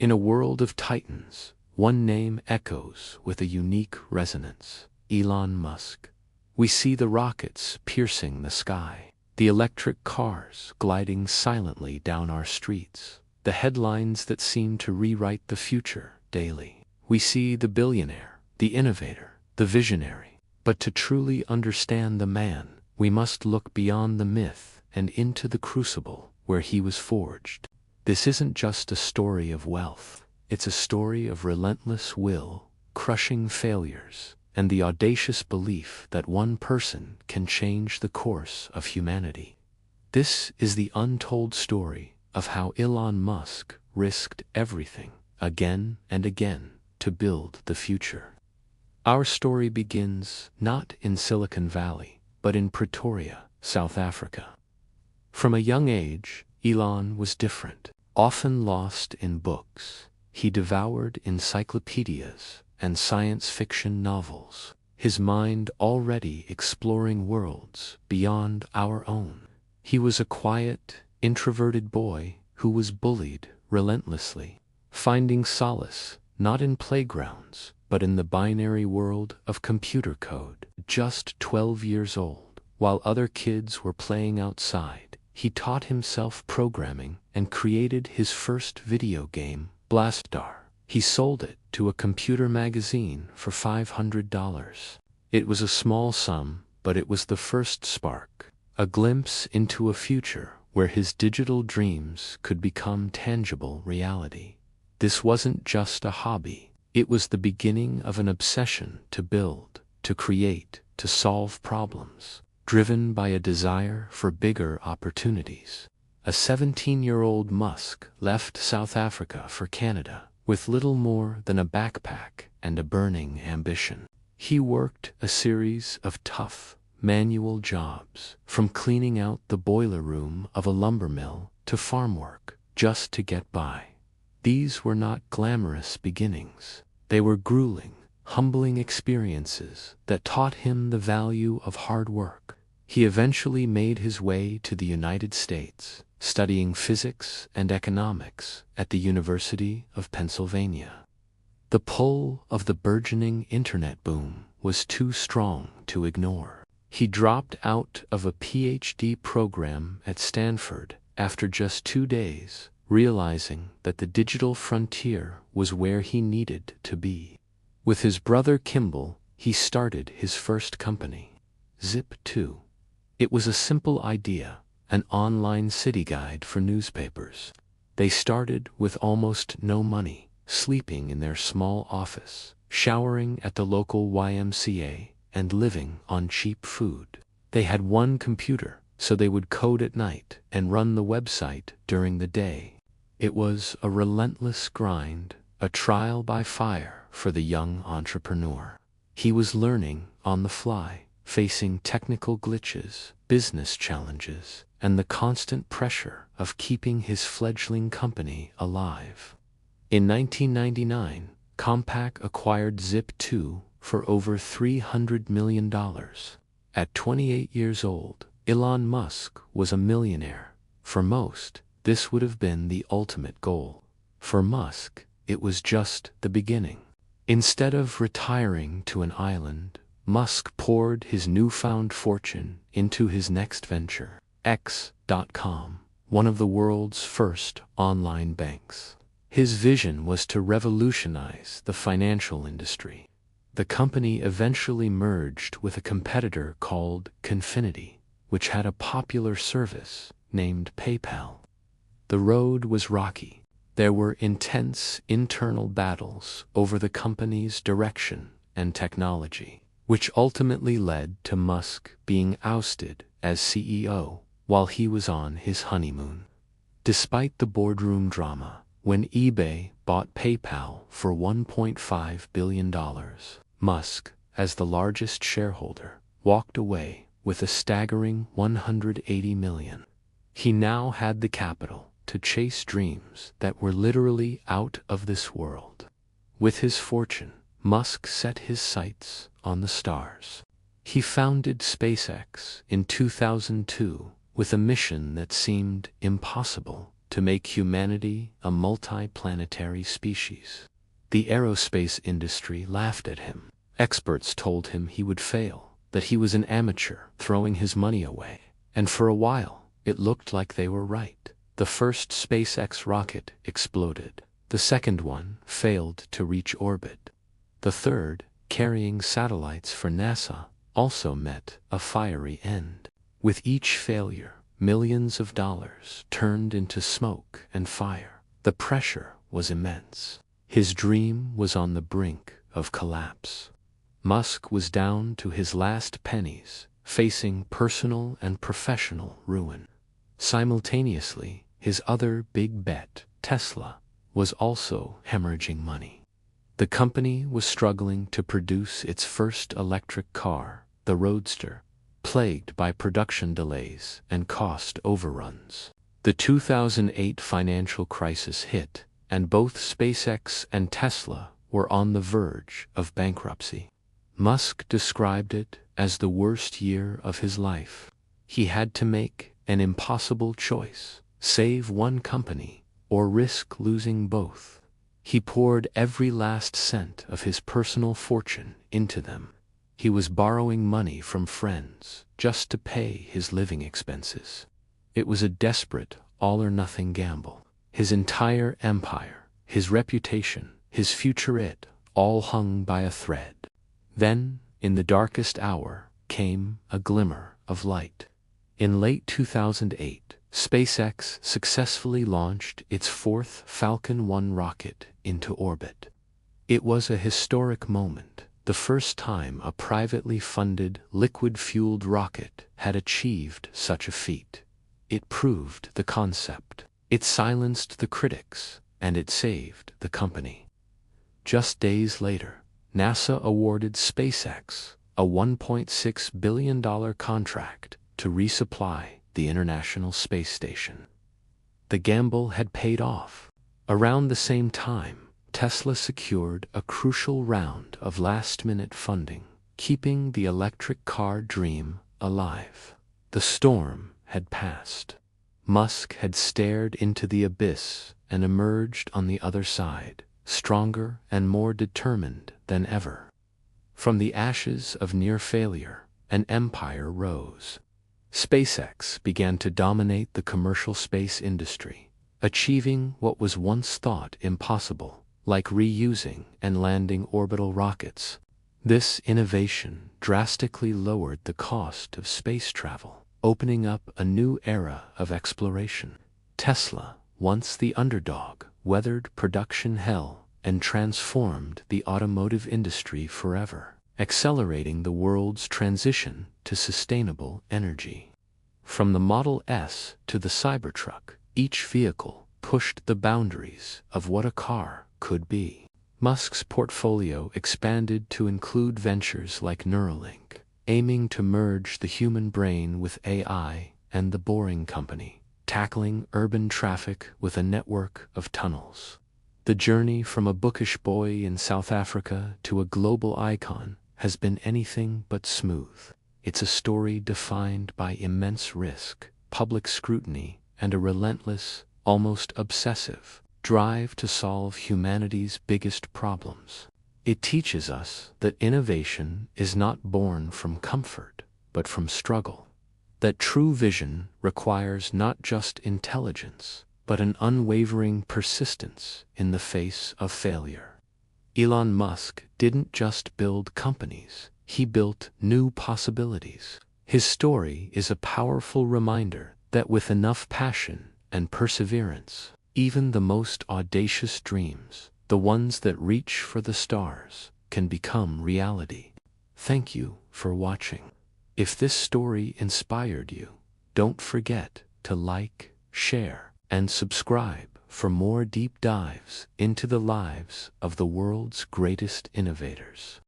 In a world of titans, one name echoes with a unique resonance: Elon Musk. We see the rockets piercing the sky, the electric cars gliding silently down our streets, the headlines that seem to rewrite the future daily. We see the billionaire, the innovator, the visionary. But to truly understand the man, we must look beyond the myth and into the crucible where he was forged. This isn't just a story of wealth. It's a story of relentless will, crushing failures, and the audacious belief that one person can change the course of humanity. This is the untold story of how Elon Musk risked everything, again and again, to build the future. Our story begins not in Silicon Valley, but in Pretoria, South Africa. From a young age, Elon was different. Often lost in books, he devoured encyclopedias and science fiction novels, his mind already exploring worlds beyond our own. He was a quiet, introverted boy who was bullied relentlessly, finding solace not in playgrounds, but in the binary world of computer code. Just 12 years old, while other kids were playing outside, he taught himself programming and created his first video game, Blastar. He sold it to a computer magazine for $500. It was a small sum, but it was the first spark, a glimpse into a future where his digital dreams could become tangible reality. This wasn't just a hobby. It was the beginning of an obsession to build, to create, to solve problems, driven by a desire for bigger opportunities. A 17-year-old Musk left South Africa for Canada with little more than a backpack and a burning ambition. He worked a series of tough, manual jobs, from cleaning out the boiler room of a lumber mill to farm work, just to get by. These were not glamorous beginnings. They were grueling, humbling experiences that taught him the value of hard work. He eventually made his way to the United States, studying physics and economics at the University of Pennsylvania. The pull of the burgeoning internet boom was too strong to ignore. He dropped out of a PhD program at Stanford after just 2 days, realizing that the digital frontier was where he needed to be. With his brother Kimball, he started his first company, Zip2. It was a simple idea, an online city guide for newspapers. They started with almost no money, sleeping in their small office, showering at the local YMCA, and living on cheap food. They had one computer, so they would code at night and run the website during the day. It was a relentless grind, a trial by fire for the young entrepreneur. He was learning on the fly, facing technical glitches, business challenges, and the constant pressure of keeping his fledgling company alive. In 1999, Compaq acquired Zip2 for over $300 million. At 28 years old, Elon Musk was a millionaire. For most, this would have been the ultimate goal. For Musk, it was just the beginning. Instead of retiring to an island, Musk poured his newfound fortune into his next venture, X.com, one of the world's first online banks. His vision was to revolutionize the financial industry. The company eventually merged with a competitor called Confinity, which had a popular service named PayPal. The road was rocky. There were intense internal battles over the company's direction and technology, which ultimately led to Musk being ousted as CEO while he was on his honeymoon. Despite the boardroom drama, when eBay bought PayPal for $1.5 billion, Musk, as the largest shareholder, walked away with a staggering $180 million. He now had the capital to chase dreams that were literally out of this world. With his fortune, Musk set his sights on the stars. He founded SpaceX in 2002 with a mission that seemed impossible to make humanity a multi-planetary species. The aerospace industry laughed at him. Experts told him he would fail, that he was an amateur throwing his money away. And for a while, it looked like they were right. The first SpaceX rocket exploded. The second one failed to reach orbit. The third, carrying satellites for NASA, also met a fiery end. With each failure, millions of dollars turned into smoke and fire. The pressure was immense. His dream was on the brink of collapse. Musk was down to his last pennies, facing personal and professional ruin. Simultaneously, his other big bet, Tesla, was also hemorrhaging money. The company was struggling to produce its first electric car, the Roadster, plagued by production delays and cost overruns. The 2008 financial crisis hit, and both SpaceX and Tesla were on the verge of bankruptcy. Musk described it as the worst year of his life. He had to make an impossible choice: save one company or risk losing both. He poured every last cent of his personal fortune into them. He was borrowing money from friends just to pay his living expenses. It was a desperate, all-or-nothing gamble. His entire empire, his reputation, his future, it all hung by a thread. Then, in the darkest hour, came a glimmer of light. In late 2008, SpaceX successfully launched its fourth Falcon 1 rocket into orbit. It was a historic moment, the first time a privately funded, liquid-fueled rocket had achieved such a feat. It proved the concept. It silenced the critics, and it saved the company. Just days later, NASA awarded SpaceX a $1.6 billion contract to resupply the International Space Station. The gamble had paid off. Around the same time, Tesla secured a crucial round of last-minute funding, keeping the electric car dream alive. The storm had passed. Musk had stared into the abyss and emerged on the other side, stronger and more determined than ever. From the ashes of near failure, an empire rose. SpaceX began to dominate the commercial space industry, achieving what was once thought impossible, like reusing and landing orbital rockets. This innovation drastically lowered the cost of space travel, opening up a new era of exploration. Tesla, once the underdog, weathered production hell and transformed the automotive industry forever, accelerating the world's transition to sustainable energy. From the Model S to the Cybertruck, each vehicle pushed the boundaries of what a car could be. Musk's portfolio expanded to include ventures like Neuralink, aiming to merge the human brain with AI, and the Boring Company, tackling urban traffic with a network of tunnels. The journey from a bookish boy in South Africa to a global icon has been anything but smooth. It's a story defined by immense risk, public scrutiny, and a relentless, almost obsessive, drive to solve humanity's biggest problems. It teaches us that innovation is not born from comfort, but from struggle. That true vision requires not just intelligence, but an unwavering persistence in the face of failure. Elon Musk didn't just build companies, he built new possibilities. His story is a powerful reminder that with enough passion and perseverance, even the most audacious dreams, the ones that reach for the stars, can become reality. Thank you for watching. If this story inspired you, don't forget to like, share, and subscribe for more deep dives into the lives of the world's greatest innovators.